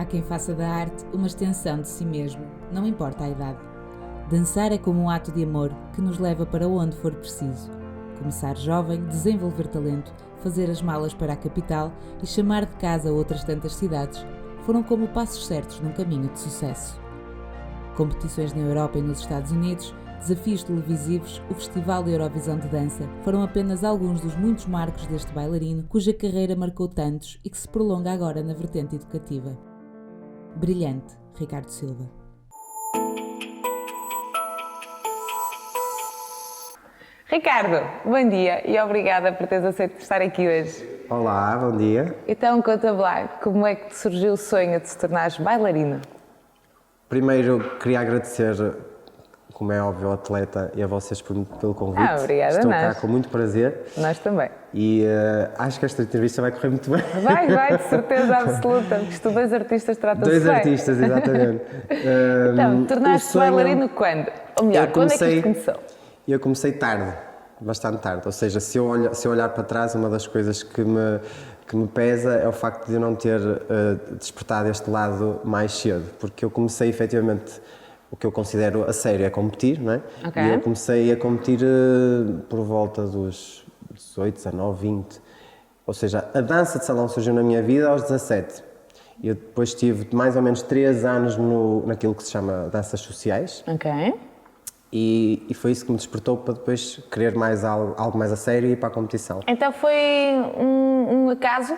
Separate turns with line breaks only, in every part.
Há quem faça da arte uma extensão de si mesmo, não importa a idade. Dançar é como um ato de amor que nos leva para onde for preciso. Começar jovem, desenvolver talento, fazer as malas para a capital e chamar de casa outras tantas cidades foram como passos certos num caminho de sucesso. Competições na Europa e nos Estados Unidos, desafios televisivos, o Festival da Eurovisão de Dança foram apenas alguns dos muitos marcos deste bailarino cuja carreira marcou tantos e que se prolonga agora na vertente educativa. Brilhante, Ricardo Silva.
Ricardo, bom dia e obrigada por teres aceito estar aqui hoje.
Olá, bom dia.
Então, conta-me lá, como é que te surgiu o sonho de se tornares bailarino?
Primeiro, queria agradecer, como é óbvio, ao atleta e a vocês pelo convite.
Obrigada,
Estou
nós.
cá com muito prazer.
Nós também.
E acho que esta entrevista vai correr muito bem.
Vai, de certeza absoluta, porque isto dois artistas tratam-se
Dois
bem.
artistas, exatamente.
Então, tornaste-te bailarino quando? Ou melhor, quando é que isto começou?
Eu comecei tarde, bastante tarde. Ou seja, se eu olhar para trás, uma das coisas que me pesa é o facto de eu não ter despertado este lado mais cedo. Porque eu comecei, efetivamente, o que eu considero a sério é competir, não é?
Okay.
E eu comecei a competir por volta dos 18, 19, 20. Ou seja, a dança de salão surgiu na minha vida aos 17. Eu depois tive mais ou menos 3 anos naquilo que se chama danças sociais.
Ok.
E foi isso que me despertou para depois querer mais algo mais a sério e ir para a competição.
Então foi um acaso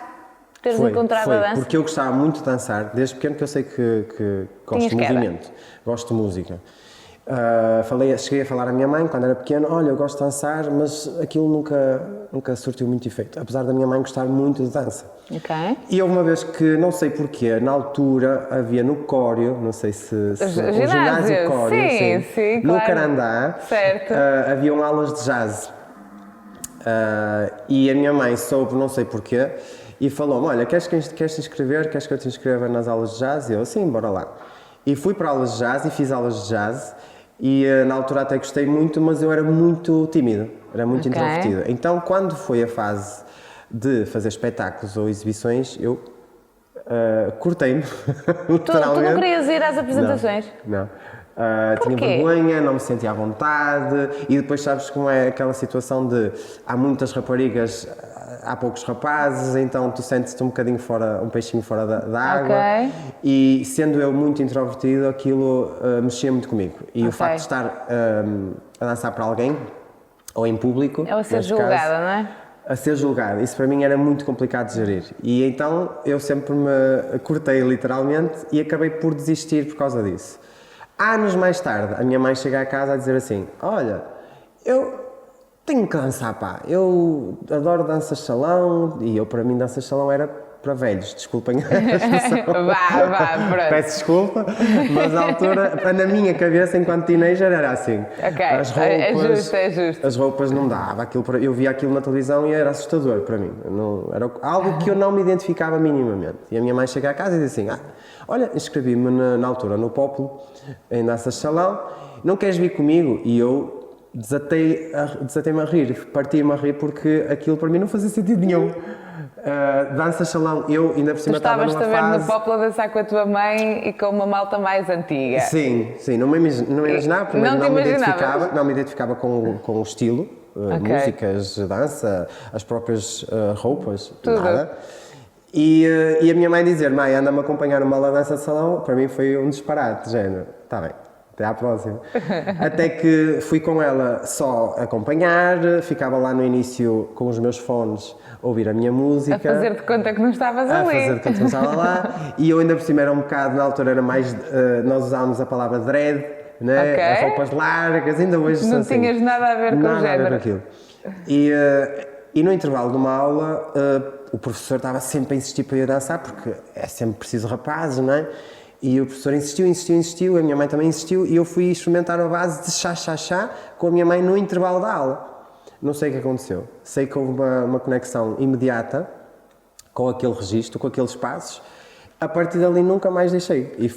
teres encontrado a dança?
Porque eu gostava muito de dançar, desde pequeno que eu sei que gosto de movimento, gosto de música. Cheguei a falar à minha mãe, quando era pequeno, olha, eu gosto de dançar, mas aquilo nunca surtiu muito efeito, apesar da minha mãe gostar muito de dança.
Ok.
E houve uma vez que, não sei porquê, na altura havia no Cório, não sei se o ginásio Cório,
sim,
no
claro.
Carandá,
Certo.
haviam aulas de jazz. E a minha mãe soube, não sei porquê, e falou-me, olha, queres te inscrever? Queres que eu te inscreva nas aulas de jazz? E eu, sim, bora lá. E fui para aulas de jazz e fiz aulas de jazz. E na altura até gostei muito, mas eu era muito tímido, era muito introvertido. Então, quando foi a fase de fazer espetáculos ou exibições, eu cortei-me, literalmente.
Tu não querias ir às apresentações?
Não.
Porquê?
Tinha vergonha, não me sentia à vontade e depois sabes como é aquela situação de há muitas raparigas, há poucos rapazes, então tu sentes-te um bocadinho fora, um peixinho fora da água.
Ok.
E sendo eu muito introvertido, aquilo mexia muito comigo. E o facto de estar a dançar para alguém, ou em público...
É a ser julgada, não é?
A ser julgada. Isso para mim era muito complicado de gerir. E então eu sempre me cortei literalmente e acabei por desistir por causa disso. Anos mais tarde, a minha mãe chega a casa a dizer assim, olha, eu tenho que dançar, pá. Eu adoro danças de salão e para mim danças de salão era para velhos, desculpem a expressão.
Pronto.
Peço desculpa, mas na altura, na minha cabeça, enquanto teenager, era assim.
Ok,
As roupas,
é justo.
As roupas não dava, eu via aquilo na televisão e era assustador para mim. Era algo que eu não me identificava minimamente. E a minha mãe chega a casa e diz assim, olha, inscrevi-me na altura no Pópulo, em danças de salão, não queres vir comigo? E eu desatei-me a rir, parti-me a rir porque aquilo para mim não fazia sentido nenhum. Danças salão, eu ainda por cima estava numa fase...
Tu estavas-te a ver no Pópulo a dançar com a tua mãe e com uma malta mais antiga.
Sim, não me imaginava, primeiro não me identificava com o estilo, músicas, dança, as próprias roupas,
tudo.
Nada. E a minha mãe dizer, mãe, anda-me a acompanhar numa aula de dança de salão, para mim foi um disparate, género, está bem. Até à próxima. Até que fui com ela só acompanhar, ficava lá no início com os meus fones a ouvir a minha música.
A fazer de conta que não estavas ali.
A fazer de conta que não estava lá. E eu ainda por cima era um bocado, na altura era mais, nós usávamos a palavra dread, né?
Okay.
Roupas largas, ainda hoje
não
assim,
tinhas nada a ver com o género.
Nada a ver com aquilo. E no intervalo de uma aula, o professor estava sempre a insistir para eu dançar, porque é sempre preciso rapazes, não é? E o professor insistiu, a minha mãe também insistiu e eu fui experimentar a base de chá com a minha mãe no intervalo da aula. Não sei o que aconteceu. Sei que houve uma conexão imediata com aquele registro, com aqueles passos. A partir dali nunca mais deixei. E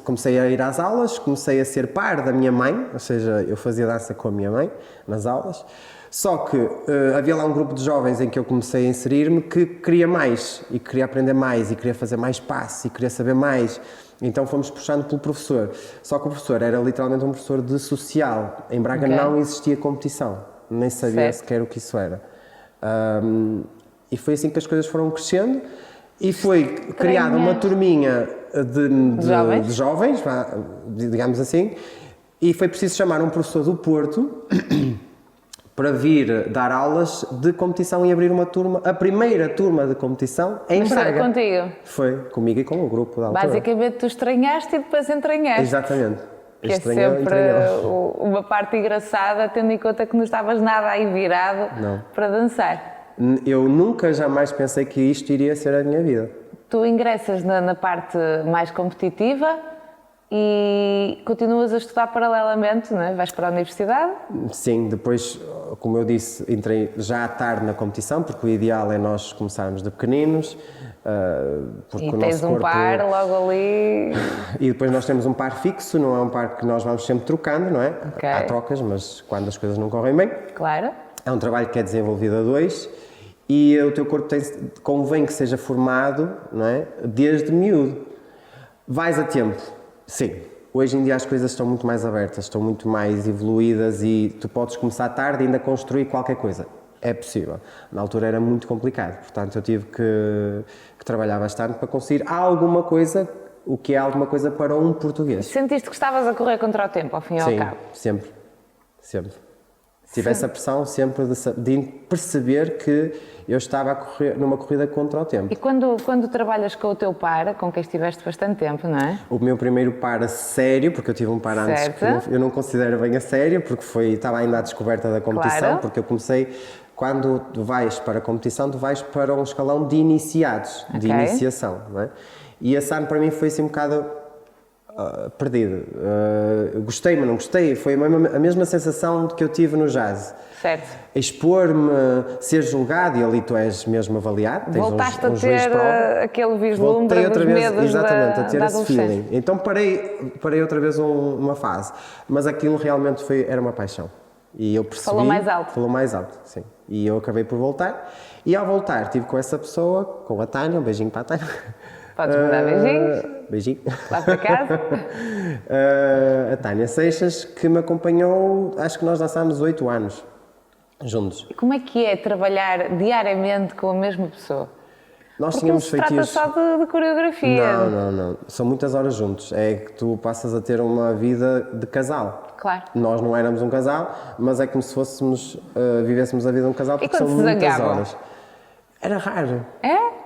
comecei a ir às aulas, comecei a ser par da minha mãe, ou seja, eu fazia dança com a minha mãe nas aulas. Só que havia lá um grupo de jovens em que eu comecei a inserir-me que queria mais, e queria aprender mais, e queria fazer mais passos, e queria saber mais. Então fomos puxando pelo professor. Só que o professor era literalmente um professor de social. Em Braga não existia competição, nem sabia sequer o que isso era. E foi assim que as coisas foram crescendo, e foi criada uma turminha de jovens, digamos assim, e foi preciso chamar um professor do Porto para vir dar aulas de competição e abrir uma turma, a primeira turma de competição em Braga.
Foi contigo?
Foi, comigo e com o grupo da altura.
Basicamente tu estranhaste e depois entranhaste.
Exatamente.
Que é sempre uma parte engraçada, tendo em conta que não estavas nada aí virado para dançar.
Eu nunca jamais pensei que isto iria ser a minha vida.
Tu ingressas na parte mais competitiva e continuas a estudar paralelamente, não é? Vais para a universidade?
Sim, depois, como eu disse, entrei já à tarde na competição, porque o ideal é nós começarmos de pequeninos. Porque
e
o
tens
nosso corpo...
par logo ali...
E depois nós temos um par fixo, não é um par que nós vamos sempre trocando, não é?
Okay.
Há trocas, mas quando as coisas não correm bem.
Claro.
É um trabalho que é desenvolvido a dois e o teu corpo convém que seja formado, não é? Desde miúdo. Vais a tempo. Sim, hoje em dia as coisas estão muito mais abertas, estão muito mais evoluídas e tu podes começar tarde e ainda construir qualquer coisa. É possível. Na altura era muito complicado, portanto eu tive que trabalhar bastante para conseguir alguma coisa, o que é alguma coisa para um português.
Sentiste que estavas a correr contra o tempo, ao fim e ao cabo?
Sim, sempre. Tive essa pressão sempre de perceber que eu estava a correr numa corrida contra o tempo.
E quando trabalhas com o teu par, com quem estiveste bastante tempo, não é?
O meu primeiro par a sério, porque eu tive um par antes que eu não considero bem a sério, porque estava ainda à descoberta da competição, porque eu comecei, quando tu vais para a competição, tu vais para um escalão de iniciados, de iniciação, não é? E a SAN para mim foi assim um bocado perdido. Gostei, mas não gostei. Foi a mesma sensação que eu tive no jazz.
Certo.
Expor-me, ser julgado, e ali tu és mesmo avaliado. Tens
voltaste a ter aquele vislumbre dos medos
exatamente, a ter esse feeling. Então parei outra vez uma fase. Mas aquilo realmente era uma paixão. E eu percebi...
Falou mais alto.
Falou mais alto, sim. E eu acabei por voltar. E ao voltar estive com essa pessoa, com a Tânia, um beijinho para a Tânia.
Podes mandar beijinhos.
Beijinho.
Lá para casa.
A Tânia Seixas, que me acompanhou, acho que nós dançámos 8 anos juntos.
E como é que é trabalhar diariamente com a mesma pessoa?
Nós tínhamos
feito isso. Não se trata só de coreografia.
Não. São muitas horas juntos. É que tu passas a ter uma vida de casal.
Claro.
Nós não éramos um casal, mas é como se fôssemos, vivêssemos a vida de um casal, porque são muitas horas. Era raro.
É?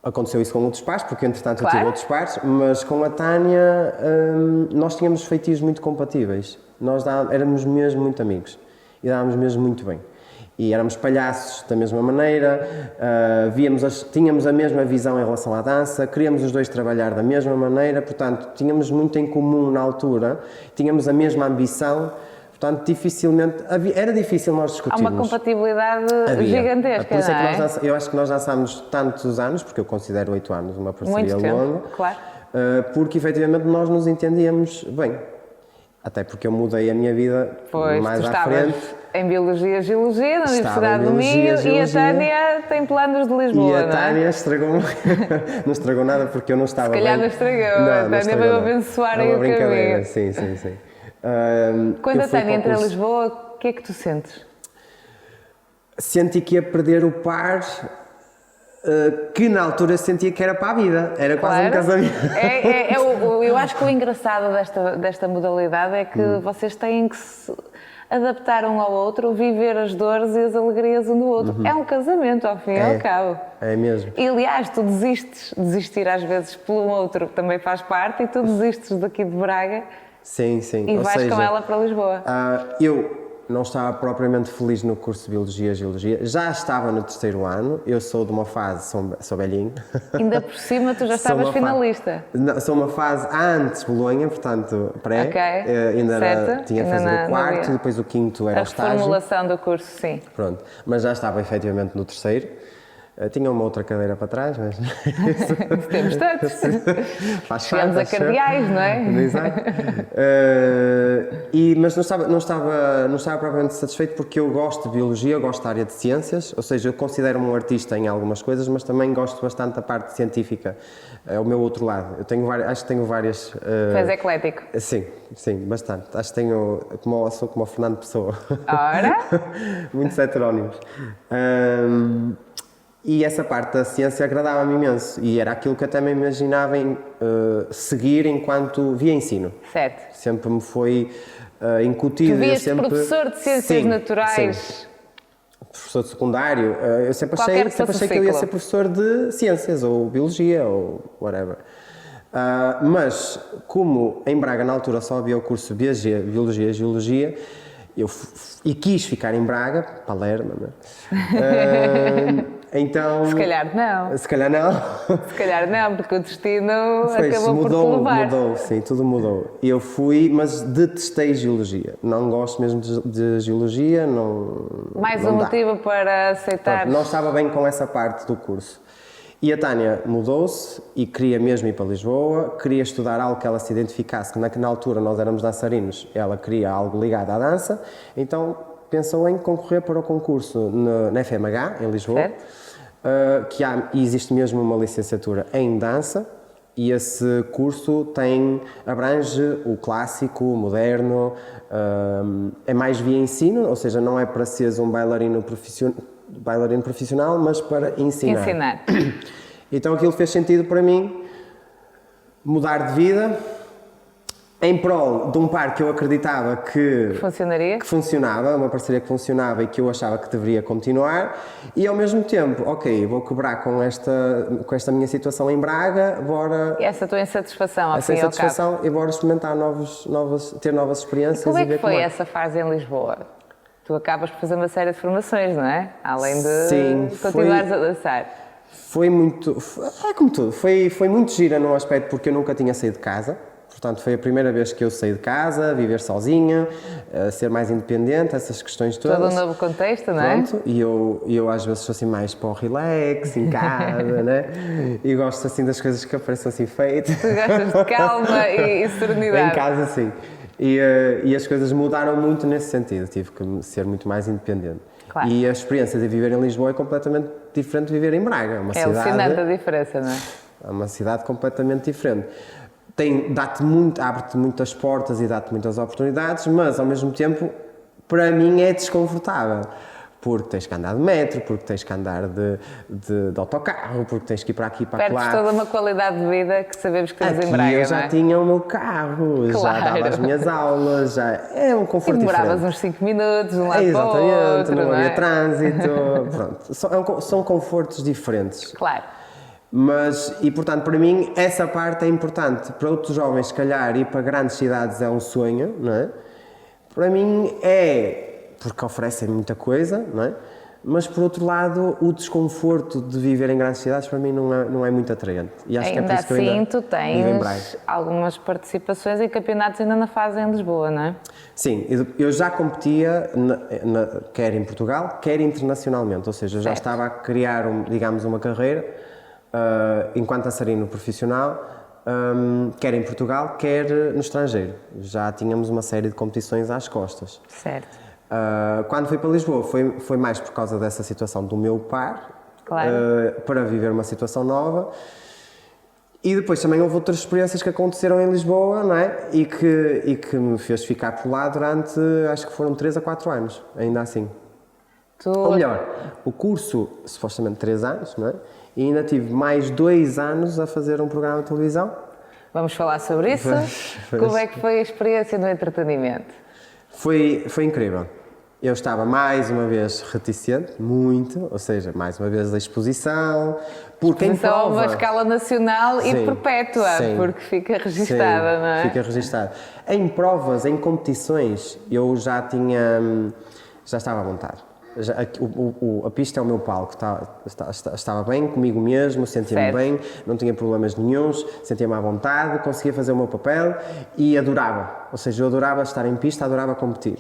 Aconteceu isso com outros pares, porque entretanto eu tive outros pares, mas com a Tânia nós tínhamos feitios muito compatíveis. Nós éramos mesmo muito amigos e dávamos mesmo muito bem. E éramos palhaços da mesma maneira, tínhamos a mesma visão em relação à dança, queríamos os dois trabalhar da mesma maneira, portanto tínhamos muito em comum na altura, tínhamos a mesma ambição. Portanto, era difícil nós discutirmos.
Há uma compatibilidade gigantesca,
por isso
não é?
Eu acho que nós dançámos tantos anos, porque eu considero 8 anos uma parceria
longa.
Muito tempo,
claro.
Porque efetivamente nós nos entendíamos bem. Até porque eu mudei a minha vida mais à frente.
Em Biologia e Geologia, na Universidade do Minho, e a Tânia tem planos de Lisboa,
não é? E a Tânia estragou-me, não estragou nada porque eu não estava bem.
Se calhar não estragou, a Tânia veio abençoar aí o caminho.
Sim.
Quando a Tânia entra em Lisboa, o que é que tu sentes?
Senti que ia perder o par, que na altura sentia que era para a vida, era quase um casamento.
Eu acho que o engraçado desta modalidade é que vocês têm que se adaptar um ao outro, viver as dores e as alegrias um do outro. É um casamento, ao fim e ao cabo.
É mesmo.
E aliás, tu desistir às vezes pelo outro que também faz parte, e tu desistes daqui de Braga.
Sim.
E vais com ela para Lisboa.
Eu não estava propriamente feliz no curso de Biologia e Geologia. Já estava no 3º ano. Eu sou de uma fase, sou velhinho.
Ainda por cima tu já estavas finalista.
Sou uma fase antes Bolonha, portanto pré. Tinha a fazer o 4º, depois o 5º era o estágio.
A formulação do curso, sim.
Pronto, mas já estava efetivamente no 3º. Tinha uma outra cadeira para trás, mas...
Temos tantos.
Faz
Chegamos a cardeais, não é?
Exato. Mas não estava propriamente satisfeito porque eu gosto de biologia, eu gosto da área de ciências, ou seja, eu considero-me um artista em algumas coisas, mas também gosto bastante da parte científica, é o meu outro lado. Acho que tenho várias...
Tu és eclético.
Sim, bastante. Acho que sou como o Fernando Pessoa.
Ora?
Muitos heterónimos. E essa parte da ciência agradava-me imenso e era aquilo que até me imaginava seguir enquanto via ensino.
Certo.
Sempre me foi incutido.
Tu vias
sempre...
professor de ciências naturais?
Sim. Professor de secundário. Eu sempre
Qualquer
achei que eu ia ser professor de ciências ou biologia ou whatever. Mas como em Braga na altura só havia o curso de Biologia e Geologia, e quis ficar em Braga, Palermo, não é? Então...
Se calhar não.
Se calhar não.
Se calhar não, porque o destino acabou por te levar.
Mudou, sim, tudo mudou. Eu fui, mas detestei Geologia. Não gosto mesmo de Geologia, não...
Mais
não
um
dá.
motivo para aceitar.
Não estava bem com essa parte do curso. E a Tânia mudou-se e queria mesmo ir para Lisboa, queria estudar algo que ela se identificasse, que na altura nós éramos dançarinos, ela queria algo ligado à dança, então pensou em concorrer para o concurso na FMH, em Lisboa, e existe mesmo uma licenciatura em dança, e esse curso abrange o clássico, o moderno, é mais via ensino, ou seja, não é para seres um bailarino profissional, mas para ensinar. Então aquilo fez sentido para mim, mudar de vida, em prol de um par que eu acreditava que funcionava, uma parceria que funcionava e que eu achava que deveria continuar, e ao mesmo tempo, vou quebrar com esta minha situação em Braga, bora...
E essa tua insatisfação, ao fim e ao cabo.
E bora experimentar ter novas experiências.
E como é que foi essa fase em Lisboa? Tu acabas por fazer uma série de formações, não é? Além de continuares a dançar.
Foi muito... É como tudo. Foi muito gira num aspecto porque eu nunca tinha saído de casa. Portanto, foi a primeira vez que eu saí de casa, viver sozinha, ser mais independente, essas questões todas.
Todo um novo contexto, não é?
Pronto, e eu às vezes sou assim mais para o relax, em casa, né? E gosto assim das coisas que aparecem assim feitas.
Tu gostas de calma e serenidade.
Em casa, sim. E as coisas mudaram muito nesse sentido, tive que ser muito mais independente.
Claro.
E a experiência de viver em Lisboa é completamente diferente de viver em Braga.
É alucinante a diferença, não é?
É uma cidade completamente diferente. Abre-te muitas portas e dá-te muitas oportunidades, mas ao mesmo tempo, para mim é desconfortável. Porque tens que andar de metro, porque tens que andar de autocarro, porque tens que ir para aqui e para lá.
Perdes toda uma qualidade de vida que sabemos que temos em Braga,
eu já tinha o meu carro, já dava as minhas aulas, é um conforto diferente.
Demoravas uns 5 minutos de um lado para o outro,
não havia trânsito, pronto. São confortos diferentes.
Claro.
Portanto, para mim, essa parte é importante. Para outros jovens, se calhar, ir para grandes cidades é um sonho, não é? Para mim porque oferecem muita coisa, não é? Mas, por outro lado, o desconforto de viver em grandes cidades, para mim, não é muito atraente. E acho que é por isso que eu ainda
tu tens algumas participações em campeonatos ainda na fase em Lisboa, não é?
Sim, eu já competia, quer em Portugal, quer internacionalmente. Ou seja, eu já estava a criar, digamos, uma carreira enquanto dançarino profissional, quer em Portugal, quer no estrangeiro. Já tínhamos uma série de competições às costas.
Certo.
Quando fui para Lisboa foi mais por causa dessa situação do meu par,
claro.
Para viver uma situação nova. E depois também houve outras experiências que aconteceram em Lisboa, não é? E que me fez ficar por lá durante, acho que foram 3 a 4 anos, ainda assim. Ou melhor, o curso, supostamente 3 anos, não é? E ainda tive mais 2 anos a fazer um programa de televisão.
Vamos falar sobre isso? Como é que foi a experiência no entretenimento?
Foi incrível. Eu estava mais uma vez reticente, muito, ou seja, mais uma vez da exposição, porque em prova...
a uma escala nacional e perpétua, porque fica registada, não é?
Fica registada. Em provas, em competições, eu já estava à vontade. A pista é o meu palco, estava bem comigo mesmo, sentia-me bem, não tinha problemas nenhuns, sentia-me à vontade, conseguia fazer o meu papel e adorava. Ou seja, eu adorava estar em pista, adorava competir.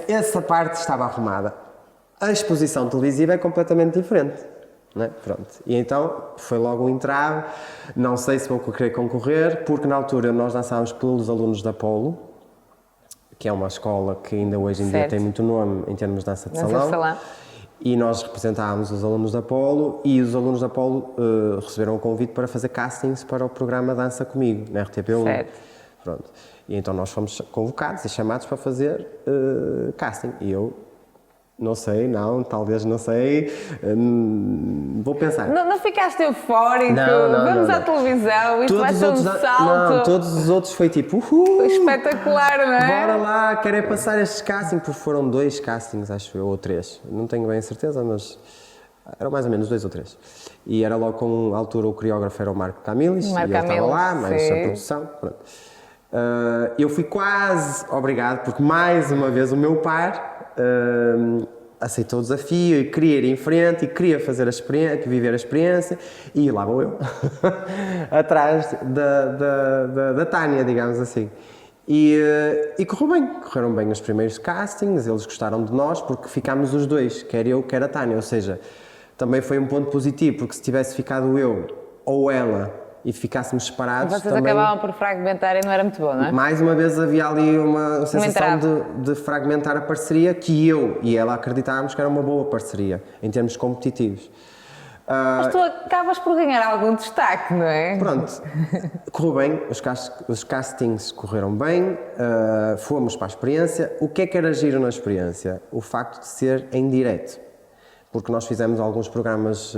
Essa parte estava arrumada. A exposição televisiva é completamente diferente. Não é? Pronto. E então foi logo um entrave, não sei se vou querer concorrer, porque na altura nós dançávamos pelos alunos da Polo, que é uma escola que ainda hoje em dia tem muito nome em termos de dança de salão. E nós representávamos os alunos da Polo e os alunos da Polo receberam o convite para fazer castings para o programa Dança Comigo, na RTP1.
Certo.
Pronto. E então nós fomos convocados e chamados para fazer casting. E eu não sei, talvez não sei, vou pensar.
Não ficaste eufórico? Vamos à televisão, isto vai ser um salto.
Não, todos os outros foi tipo,
espetacular, não é?
Bora lá, querem passar estes castings, porque foram 2 castings, acho eu, ou 3, não tenho bem a certeza, mas eram mais ou menos 2 ou 3. E era logo com a altura o coreógrafo era o Marco Camilis, e eu estava lá, mais a produção, pronto. Eu fui quase obrigado, porque mais uma vez o meu par aceitou o desafio e queria ir em frente e queria fazer a experiência, viver a experiência, e lá vou eu, atrás da Tânia, digamos assim. E correram bem os primeiros castings, eles gostaram de nós porque ficámos os 2, quer eu, quer a Tânia, ou seja, também foi um ponto positivo, porque se tivesse ficado eu ou ela e ficássemos separados...
Vocês
também,
acabavam por fragmentar e não era muito bom, não é?
Mais uma vez havia ali uma sensação de fragmentar a parceria que eu e ela acreditávamos que era uma boa parceria, em termos competitivos.
Mas tu acabas por ganhar algum destaque, não é?
Pronto, correu bem, os castings correram bem, fomos para a experiência. O que é que era giro na experiência? O facto de ser em direto. Porque nós fizemos alguns programas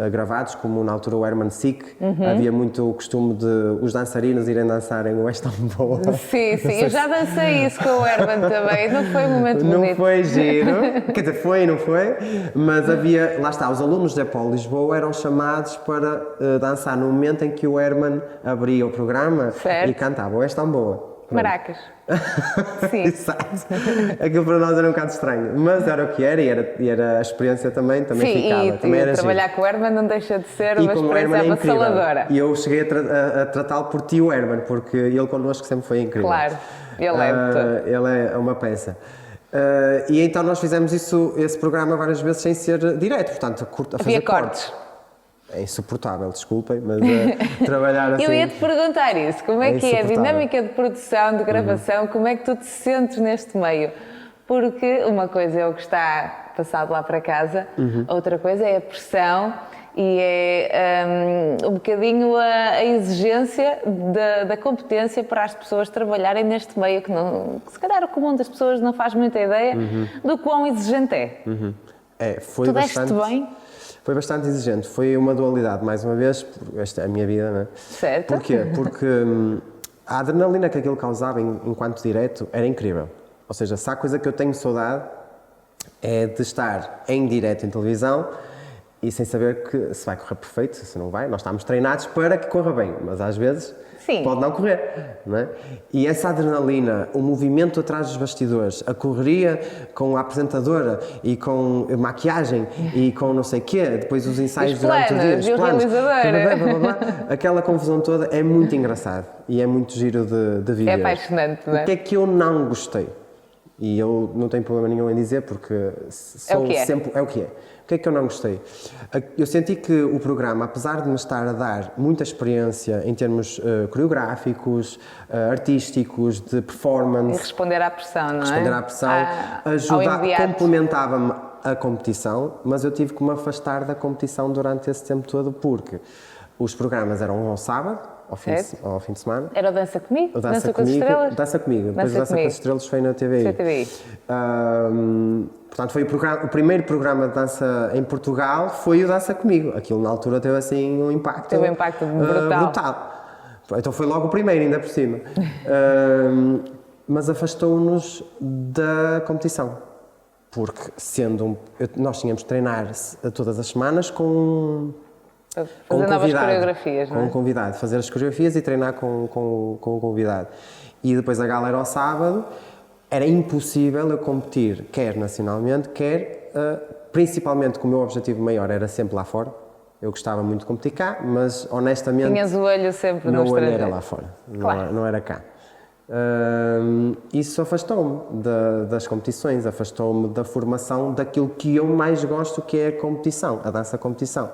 gravados, como na altura o Herman Sick, havia muito o costume de os dançarinos irem dançarem o És Tão Boa.
Sim, eu já dancei isso com o Herman também, não foi um momento bonito.
Não foi giro, quer dizer, foi e não foi, mas havia, lá está, os alunos da Polo Lisboa eram chamados para dançar no momento em que o Herman abria o programa e cantava o És Tão Boa.
Maracas. Sim.
Exato. Aquilo para nós era um bocado estranho, mas era o que era e era a experiência também ficava. Também era
trabalhar
giro.
com o Herman não deixa de ser uma experiência avassaladora.
E eu cheguei a tratá-lo por tio Herman, porque ele connosco sempre foi incrível.
Claro,
ele é uma peça. E então nós fizemos esse programa várias vezes sem ser direto, portanto, a fazer cortes. É insuportável, desculpem, mas trabalhar assim...
Eu ia-te perguntar isso, como é que é a dinâmica de produção, de gravação, como é que tu te sentes neste meio? Porque uma coisa é o que está passado lá para casa, outra coisa é a pressão e é um bocadinho a exigência da competência para as pessoas trabalharem neste meio, que se calhar o comum das pessoas não faz muita ideia do quão exigente é.
Foi
tu
bastante...
deste bem?
Foi bastante exigente, foi uma dualidade, mais uma vez, esta é a minha vida, não é?
Certo.
Porquê? Porque a adrenalina que aquilo causava enquanto direto era incrível. Ou seja, se há coisa que eu tenho saudade é de estar em direto em televisão e sem saber se vai correr perfeito, se não vai. Nós estamos treinados para que corra bem, mas às vezes pode não correr, não é? E essa adrenalina, o movimento atrás dos bastidores, a correria com a apresentadora e com maquiagem e com não sei o quê, depois os ensaios durante o dia, os planos, aquela confusão toda é muito engraçado e é muito giro de viver.
É apaixonante, não é?
O que é que eu não gostei? E eu não tenho problema nenhum em dizer porque sempre é o que é. O que é que eu não gostei? Eu senti que o programa, apesar de me estar a dar muita experiência em termos coreográficos, artísticos, de performance...
E responder à pressão, não é?
Responder à pressão, complementava-me a competição, mas eu tive que me afastar da competição durante esse tempo todo porque os programas eram ao sábado, ao fim de semana.
Era o Dança Comigo?
Dança
com as Estrelas?
Dança Comigo. Depois o Dança com as Estrelas foi na TVI. Portanto, foi o primeiro programa de dança em Portugal, foi o Dança Comigo. Aquilo na altura teve assim um impacto...
Teve um impacto brutal.
Então foi logo o primeiro, ainda por cima. Mas afastou-nos da competição. Porque nós tínhamos de treinar todas as semanas
fazer novas coreografias, não é?
Com um convidado, fazer as coreografias e treinar com o convidado. E depois a gala era ao sábado, era impossível eu competir, quer nacionalmente, quer principalmente que o meu objetivo maior era sempre lá fora. Eu gostava muito de competir cá, mas honestamente...
Tinhas o olho sempre no estrangeiro.
Meu olho era lá fora,
claro.
não era cá. Isso afastou-me das competições, afastou-me da formação daquilo que eu mais gosto, que é a competição, a dança-competição.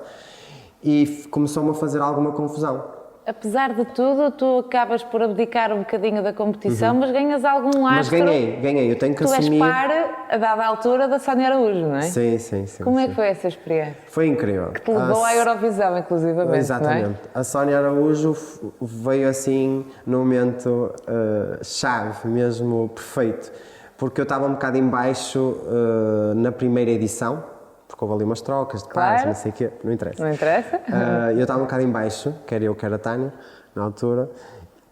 E começou-me a fazer alguma confusão.
Apesar de tudo, tu acabas por abdicar um bocadinho da competição, mas ganhas algum astro.
Mas ganhei, eu tenho que assumir.
Tu és par, a dada altura, da Sónia Araújo, não é?
Sim.
Como é que foi essa experiência?
Foi incrível.
Que te levou à Eurovisão, inclusivamente,
Exatamente.
não é?
A Sónia Araújo veio assim num momento chave, mesmo perfeito, porque eu estava um bocado em baixo na primeira edição, porque houve ali umas trocas de pares, não sei o quê, não interessa.
Não interessa?
Eu estava um bocado em baixo, quer eu, quer a Tânia, na altura,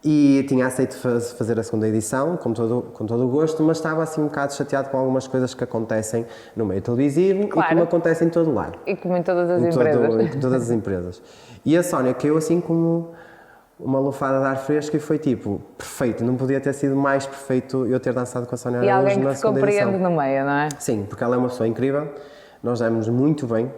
e tinha aceito fazer a segunda edição, com todo o gosto, mas estava assim um bocado chateado com algumas coisas que acontecem no meio televisivo e como acontecem em todo lado.
E como em todas as empresas.
Em todas as empresas. E a Sónia caiu assim como uma lufada de ar fresco e foi tipo, perfeito, não podia ter sido mais perfeito eu ter dançado com a Sónia Araújo
na segunda edição. E alguém que te compreende no meio, não é?
Sim, porque ela é uma pessoa incrível, nós demos muito bem.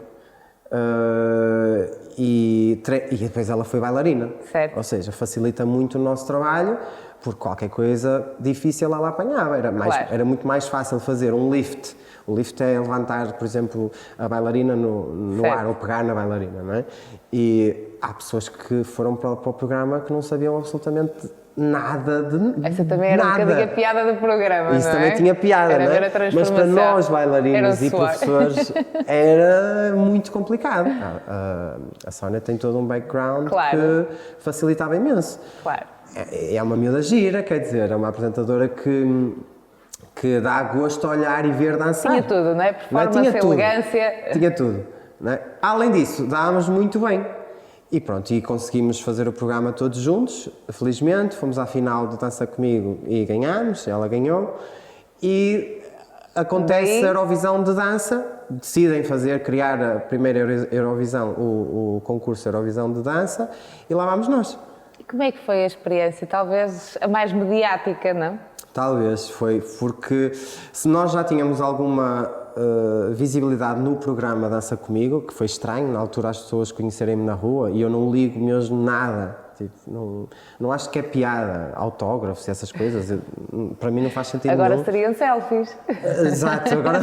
E depois ela foi bailarina,
certo.
Ou seja, facilita muito o nosso trabalho, porque qualquer coisa difícil ela apanhava, era muito mais fácil fazer um lift. O lift é levantar, por exemplo, a bailarina no ar ou pegar na bailarina, não é? E há pessoas que foram para o programa que não sabiam absolutamente nada de
Essa também era
nada.
Um bocadinho a piada do programa,
Isso
não é?
também tinha piada,
era
não é? Mas para nós bailarinos e professores era muito complicado. A Sónia tem todo um background que facilitava imenso.
Claro.
É uma miúda gira, quer dizer, é uma apresentadora que dá gosto a olhar e ver dançar.
Tinha tudo, não é? Performance, elegância.
Tinha tudo. Não é? Além disso, dávamos muito bem. E pronto, e conseguimos fazer o programa todos juntos, felizmente, fomos à final do Dança Comigo e ganhámos, ela ganhou, e acontece a Eurovisão de dança, decidem criar a primeira Eurovisão, o concurso Eurovisão de dança, e lá vamos nós.
E como é que foi a experiência? Talvez a mais mediática, não?
Talvez, foi porque se nós já tínhamos alguma visibilidade no programa Dança Comigo, que foi estranho, na altura as pessoas conhecerem-me na rua e eu não ligo mesmo nada, tipo, não acho que é piada, autógrafos e essas coisas, para mim não faz sentido
agora
nenhum.
Agora seriam selfies.
Exato, agora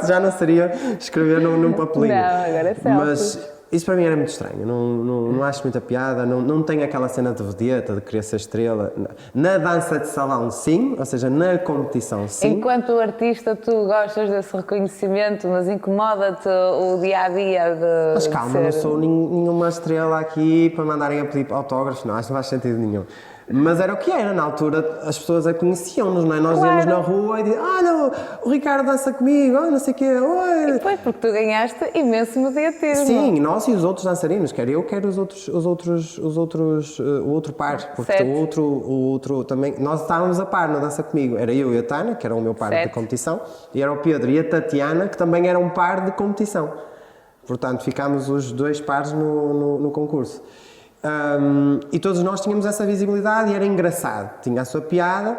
já não seria escrever num papelinho.
Não, agora é selfies.
Mas isso para mim era muito estranho, não acho muita piada, não tenho aquela cena de vedeta, de querer ser estrela. Na dança de salão, sim, ou seja, na competição, sim.
Enquanto artista, tu gostas desse reconhecimento, mas incomoda-te o dia-a-dia de
Mas calma, não sou nenhuma estrela aqui para mandarem a pedir autógrafos, não, acho que não faz sentido nenhum. Mas era o que era, na altura as pessoas a conheciam-nos, não é? Nós íamos na rua e diziam, olha, o Ricardo dança comigo, não sei o quê, oi.
E foi porque tu ganhaste imenso mediatismo.
Sim, nós e os outros dançarinos, quer eu, quer o outro par, porque o outro também, nós estávamos a par na Dança Comigo, era eu e a Tânia, que era o meu par de competição, e era o Pedro e a Tatiana, que também era um par de competição. Portanto, ficámos os dois pares no concurso. E todos nós tínhamos essa visibilidade e era engraçado, tinha a sua piada,